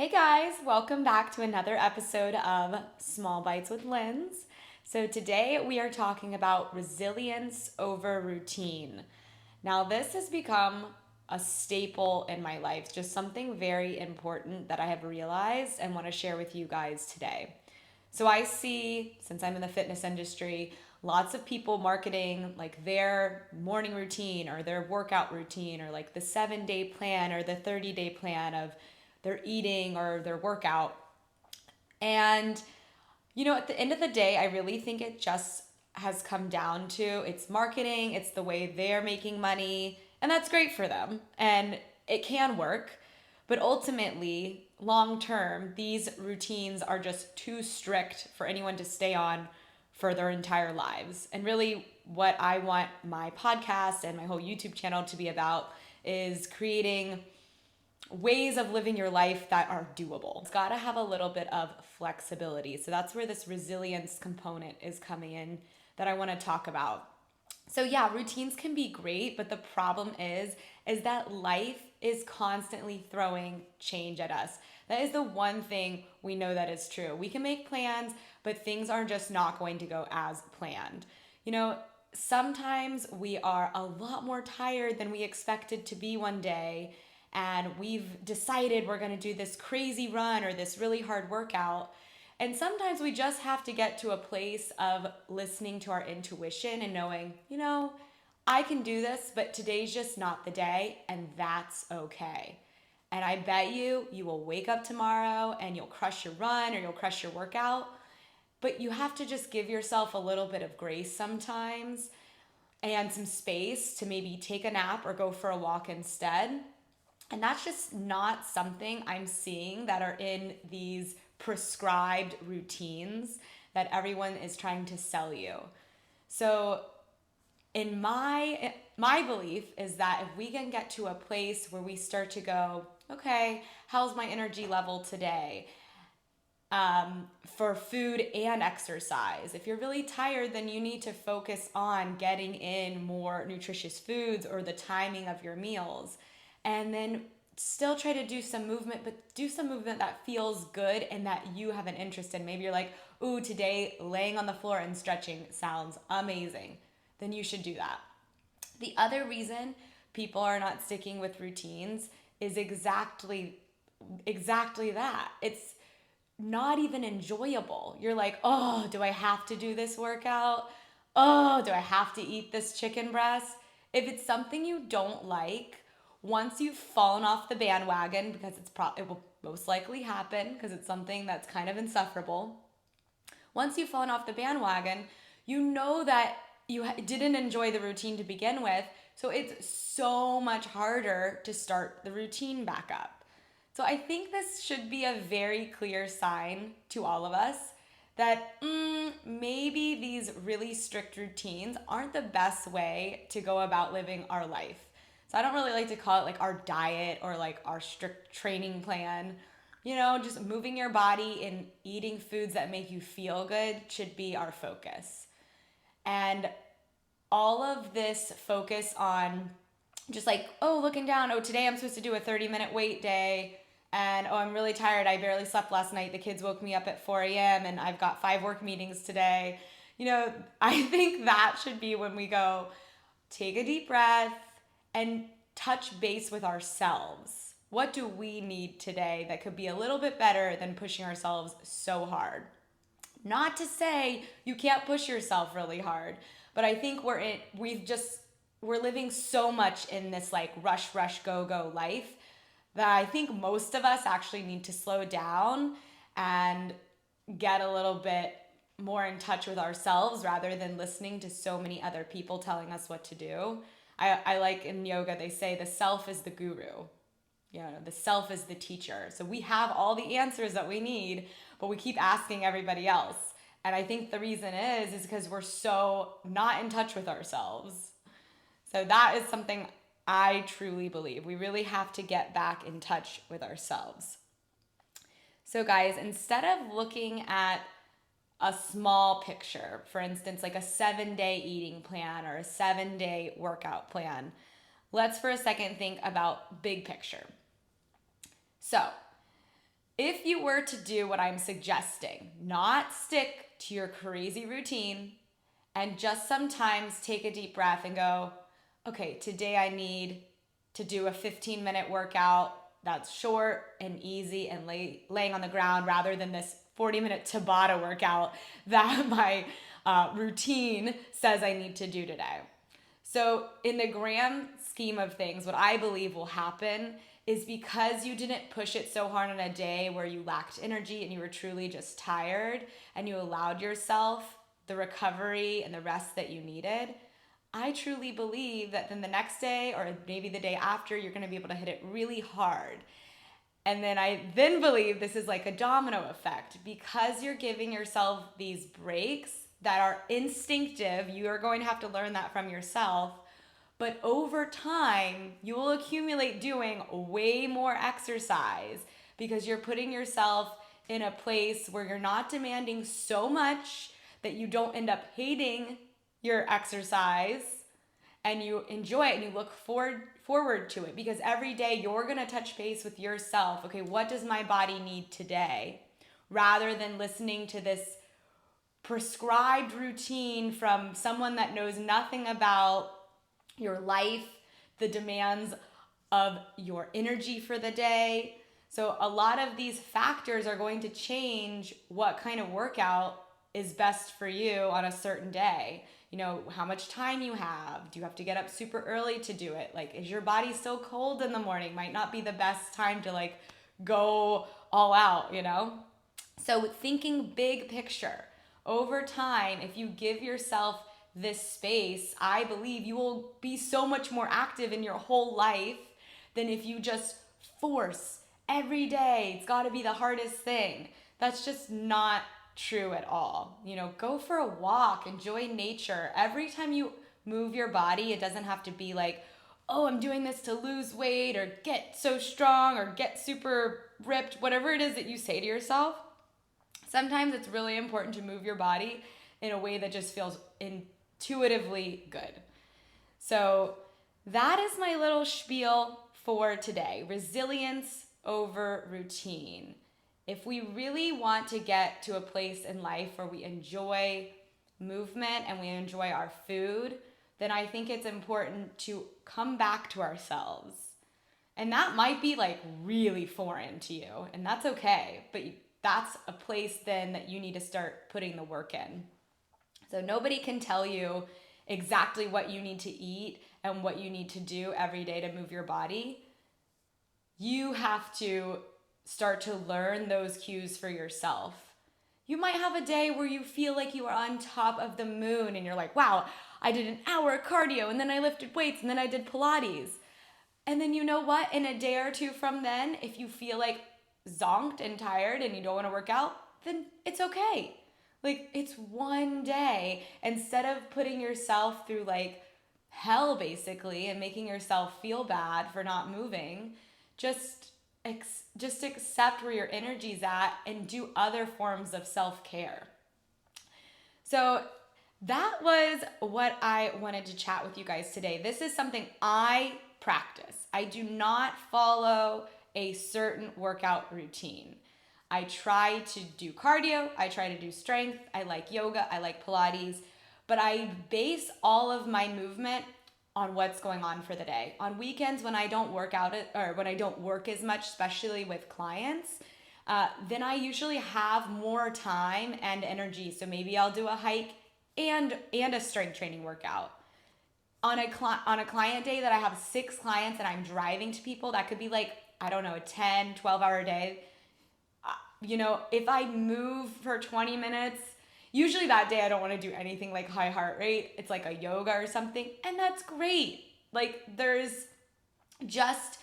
Hey guys, welcome back to another episode of Small Bites with Lindz. So today we are talking about resilience over routine. Now, this has become a staple in my life, just something very important that I have realized and want to share with you guys today. So I see, since I'm in the fitness industry, lots of people marketing like their morning routine or their workout routine or like the 7-day plan or the 30-day plan of their eating or their workout. And, at the end of the day, I really think it just has come down to it's marketing, it's the way they're making money, and that's great for them. And it can work. But ultimately, long term, these routines are just too strict for anyone to stay on for their entire lives. And really, what I want my podcast and my whole YouTube channel to be about is creating ways of living your life that are doable. It's got to have a little bit of flexibility. So that's where this resilience component is coming in that I want to talk about. So yeah, routines can be great, but the problem is that life is constantly throwing change at us. That is the one thing we know that is true. We can make plans, but things are just not going to go as planned. Sometimes we are a lot more tired than we expected to be one day, and we've decided we're going to do this crazy run or this really hard workout. And sometimes we just have to get to a place of listening to our intuition and knowing, I can do this, but today's just not the day, and that's okay. And I bet you will wake up tomorrow and you'll crush your run or you'll crush your workout. But you have to just give yourself a little bit of grace sometimes and some space to maybe take a nap or go for a walk instead. And that's just not something I'm seeing that are in these prescribed routines that everyone is trying to sell you. So in my belief is that if we can get to a place where we start to go, okay, how's my energy level today? For food and exercise. If you're really tired, then you need to focus on getting in more nutritious foods or the timing of your meals. And then still try to do some movement, but do some movement that feels good and that you have an interest in. Maybe you're like, ooh, today laying on the floor and stretching sounds amazing. Then you should do that. The other reason people are not sticking with routines is exactly that. It's not even enjoyable. You're like, oh, do I have to do this workout? Oh, do I have to eat this chicken breast? If it's something you don't like, once you've fallen off the bandwagon, because it will most likely happen because it's something that's kind of insufferable. Once you've fallen off the bandwagon, you know that you didn't enjoy the routine to begin with, so it's so much harder to start the routine back up. So I think this should be a very clear sign to all of us that maybe these really strict routines aren't the best way to go about living our life. So I don't really like to call it like our diet or like our strict training plan. Just moving your body and eating foods that make you feel good should be our focus. And all of this focus on just like, oh, looking down, oh, today I'm supposed to do a 30-minute weight day. And oh, I'm really tired. I barely slept last night. The kids woke me up at 4 a.m. and I've got 5 work meetings today. I think that should be when we go, take a deep breath and touch base with ourselves. What do we need today that could be a little bit better than pushing ourselves so hard? Not to say you can't push yourself really hard, but I think we're living so much in this like rush, go life that I think most of us actually need to slow down and get a little bit more in touch with ourselves rather than listening to so many other people telling us what to do. I like in yoga, they say the self is the guru. The self is the teacher. So we have all the answers that we need, but we keep asking everybody else. And I think the reason is because we're so not in touch with ourselves. So that is something I truly believe. We really have to get back in touch with ourselves. So guys, instead of looking at a small picture, for instance, like a 7-day eating plan or a 7-day workout plan, let's for a second think about big picture. So If you were to do what I'm suggesting, not stick to your crazy routine and just sometimes take a deep breath and go, okay, today I need to do a 15-minute workout that's short and easy and laying on the ground rather than this 40-minute Tabata workout that my routine says I need to do today. So in the grand scheme of things, what I believe will happen is because you didn't push it so hard on a day where you lacked energy and you were truly just tired and you allowed yourself the recovery and the rest that you needed, I truly believe that then the next day or maybe the day after, you're going to be able to hit it really hard. And then I then believe this is like a domino effect. Because you're giving yourself these breaks that are instinctive, you are going to have to learn that from yourself. But over time, you will accumulate doing way more exercise because you're putting yourself in a place where you're not demanding so much that you don't end up hating your exercise and you enjoy it and you look forward to it, because every day you're going to touch base with yourself. Okay, what does my body need today? Rather than listening to this prescribed routine from someone that knows nothing about your life, the demands of your energy for the day. So a lot of these factors are going to change what kind of workout is best for you on a certain day. You know, how much time you have. Do you have to get up super early to do it? Like, is your body still cold in the morning? Might not be the best time to like go all out, you know? So thinking big picture, over time, if you give yourself this space, I believe you will be so much more active in your whole life than if you just force every day. It's got to be the hardest thing. That's just not true at all. You know, go for a walk, enjoy nature. Every time you move your body, it doesn't have to be like, oh, I'm doing this to lose weight or get so strong or get super ripped, whatever it is that you say to yourself. Sometimes it's really important to move your body in a way that just feels intuitively good. So that is my little spiel for today. Resilience over routine. If we really want to get to a place in life where we enjoy movement and we enjoy our food, then I think it's important to come back to ourselves. And that might be like really foreign to you, and that's okay. But that's a place then that you need to start putting the work in. So nobody can tell you exactly what you need to eat and what you need to do every day to move your body. You have to start to learn those cues for yourself. You might have a day where you feel like you are on top of the moon and you're like, wow, I did an hour of cardio and then I lifted weights and then I did Pilates. And then you know what? In a day or two from then, if you feel like zonked and tired and you don't want to work out, then it's okay. Like, it's one day. Instead of putting yourself through like hell basically and making yourself feel bad for not moving, just accept where your energy's at and do other forms of self-care. So that was what I wanted to chat with you guys today. This is something I practice. I do not follow a certain workout routine. I try to do cardio, I try to do strength, I like yoga, I like Pilates, but I base all of my movement on what's going on for the day. On weekends when I don't work out or when I don't work as much, especially with clients, then I usually have more time and energy. So maybe I'll do a hike and a strength training workout. On a client day that I have 6 clients and I'm driving to people, that could be like, I don't know, a 10, 12-hour day. You know, if I move for 20 minutes, usually that day I don't want to do anything like high heart rate. It's like a yoga or something, and that's great. Like, there's just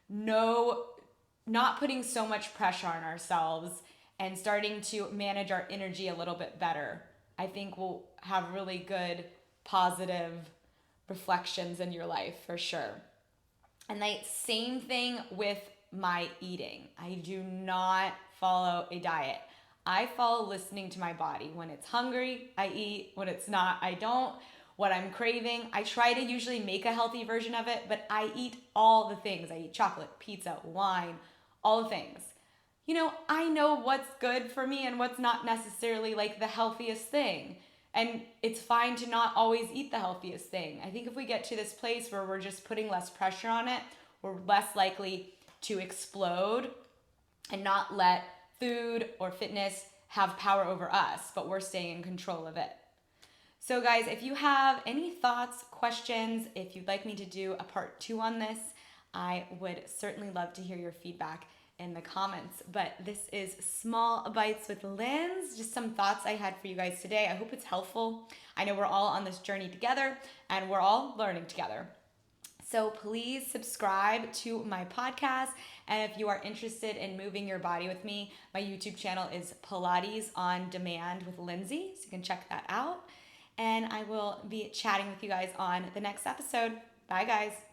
not putting so much pressure on ourselves and starting to manage our energy a little bit better. I think we'll have really good positive reflections in your life for sure. And the same thing with my eating. I do not follow a diet. I follow listening to my body. When it's hungry, I eat. When it's not, I don't. What I'm craving, I try to usually make a healthy version of it, but I eat all the things. I eat chocolate, pizza, wine, all the things. I know what's good for me and what's not necessarily like the healthiest thing. And it's fine to not always eat the healthiest thing. I think if we get to this place where we're just putting less pressure on it, we're less likely to explode and not let food or fitness have power over us, but we're staying in control of it. So guys, if you have any thoughts, questions, if you'd like me to do a part 2 on this, I would certainly love to hear your feedback in the comments. But this is Small Bites with Lindz, just some thoughts I had for you guys today. I hope it's helpful. I know we're all on this journey together and we're all learning together. So please subscribe to my podcast. And if you are interested in moving your body with me, my YouTube channel is Pilates on Demand with Lindsay. So you can check that out. And I will be chatting with you guys on the next episode. Bye, guys.